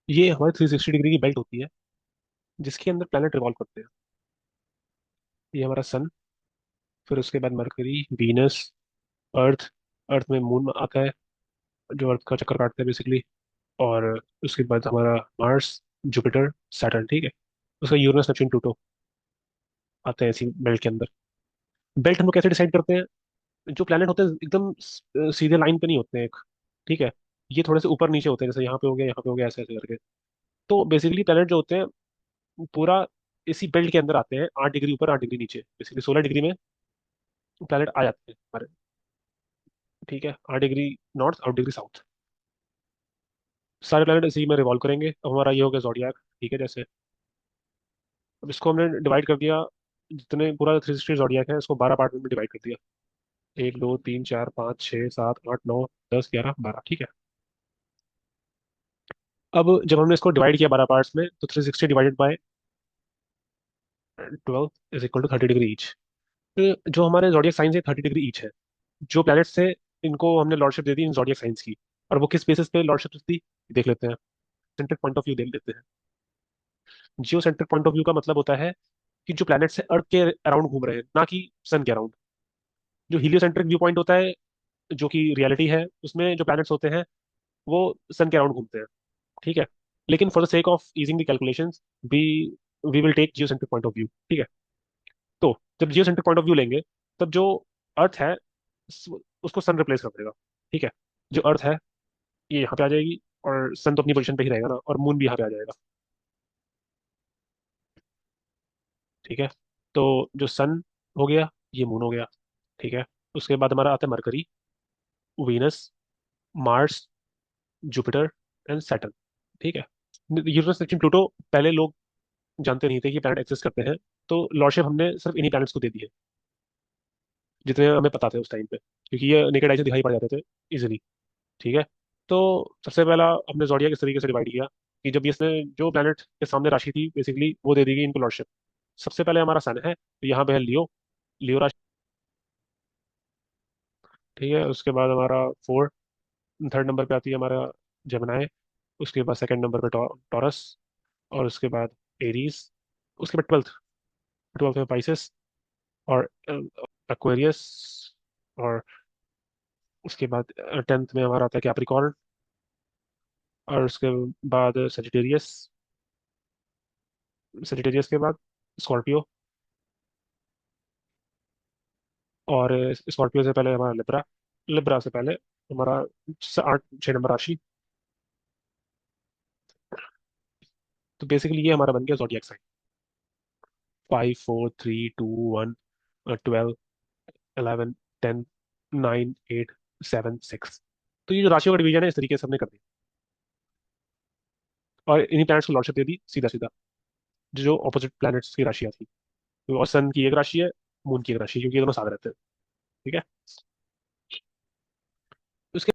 ये हमारी 360 डिग्री की बेल्ट होती है जिसके अंदर प्लैनेट रिवॉल्व करते हैं। ये हमारा सन, फिर उसके बाद मरकरी, वीनस, अर्थ। अर्थ में मून आता है जो अर्थ का चक्कर काटता है बेसिकली। और उसके बाद हमारा मार्स, जुपिटर, सैटर्न, ठीक है। उसका यूरेनस, नेपच्यून, प्लूटो आते हैं इसी बेल्ट के अंदर। बेल्ट हम लोग कैसे डिसाइड करते हैं? जो प्लैनेट होते हैं एकदम सीधे लाइन पे नहीं होते हैं एक, ठीक है। ये थोड़े से ऊपर नीचे होते हैं, जैसे यहाँ पे हो गया, यहाँ पे हो गया, ऐसे ऐसे करके। तो बेसिकली प्लैनेट जो होते हैं पूरा इसी बेल्ट के अंदर आते हैं, 8 डिग्री ऊपर 8 डिग्री नीचे, बेसिकली 16 डिग्री में प्लैनेट आ जाते हैं हमारे। ठीक है, 8 डिग्री नॉर्थ, 8 डिग्री साउथ। सारे प्लैनेट इसी में रिवॉल्व करेंगे। अब हमारा ये हो गया जोडियाक, ठीक है। जैसे अब इसको हमने डिवाइड कर दिया, जितने पूरा 360 जोडियाक है उसको 12 पार्ट में डिवाइड कर दिया। 1 2 3 4 5 6 7 8 9 10 11 12, ठीक है। अब जब हमने इसको डिवाइड किया 12 पार्ट्स में, तो 360 divided by 12 is equal to 30 degree each. जो हमारे जोडियक साइंस है 30 डिग्री ईच है। जो प्लैनेट्स है इनको हमने लॉर्डशिप दे दी इन जोडियक साइंस की। और वो किस बेसिस पे लॉर्डशिप दी, देख लेते हैं। सेंट्रिक पॉइंट ऑफ व्यू देख लेते हैं। जियो सेंट्रिक पॉइंट ऑफ व्यू का मतलब होता है कि जो प्लैनेट्स है अर्थ के अराउंड घूम रहे हैं, ना कि सन के अराउंड। जो हीलियोसेंट्रिक व्यू पॉइंट होता है, जो कि रियलिटी है, उसमें जो प्लैनेट्स होते हैं वो सन के अराउंड घूमते हैं, ठीक है। लेकिन for the sake of easing the calculations, we we will take geocentric point of view, ठीक है। तो जब जियोसेंट्रिक पॉइंट ऑफ व्यू लेंगे, तब जो अर्थ है उसको सन रिप्लेस कर देगा, ठीक है। जो अर्थ है ये यहाँ पे आ जाएगी, और सन तो अपनी पोजीशन पे ही रहेगा ना, और मून भी यहाँ पे आ जाएगा, ठीक है। तो जो सन हो गया, ये मून हो गया, ठीक है। उसके बाद हमारा आता है mercury, Venus, Mars, Jupiter and Saturn, ठीक है। यूरेनस, नेपच्यून, प्लूटो पहले लोग जानते नहीं थे कि प्लैनेट एग्जिस्ट करते हैं। तो लॉर्डशिप हमने सिर्फ इन्हीं प्लैनेट्स को दे दी है, जितने हमें पता थे उस टाइम पे, क्योंकि ये नेकेड आई से दिखाई पड़ जाते थे इजिली, ठीक है। तो सबसे पहला हमने जोडियाक इस तरीके से डिवाइड किया कि जब इसने जो प्लैनेट के सामने राशि थी बेसिकली वो दे दी गई इनको लॉर्डशिप। सबसे पहले हमारा सन है, तो यहाँ पे है लियो, लियो राशि, ठीक है। उसके बाद हमारा फोर, थर्ड नंबर पे आती है हमारा जमनाय। उसके बाद सेकंड नंबर पे टॉरस। और उसके बाद एरीज। उसके बाद ट्वेल्थ, ट्वेल्थ में पाइसेस और एक्वेरियस। और उसके बाद 10th में हमारा आता है कैप्रिकॉर्न। और उसके बाद सजिटेरियस, सजिटेरियस के बाद स्कॉर्पियो। और स्कॉर्पियो से पहले हमारा लिब्रा, लिब्रा से पहले हमारा 8 6 नंबर राशि। तो बेसिकली ये हमारा बन गया जोडियक साइन। 5 4 3 2 1, 12, 11, 10, 9 8 7 6। तो ये जो राशियों का डिवीजन है इस तरीके से हमने कर दिया, और इन्हीं प्लैनेट्स को लॉर्डशिप दे दी सीधा सीधा, जो ऑपोजिट प्लैनेट्स की राशियां थी। तो और सन की एक राशि है, मून की एक राशि, क्योंकि ये दोनों साथ रहते हैं, ठीक है। उसके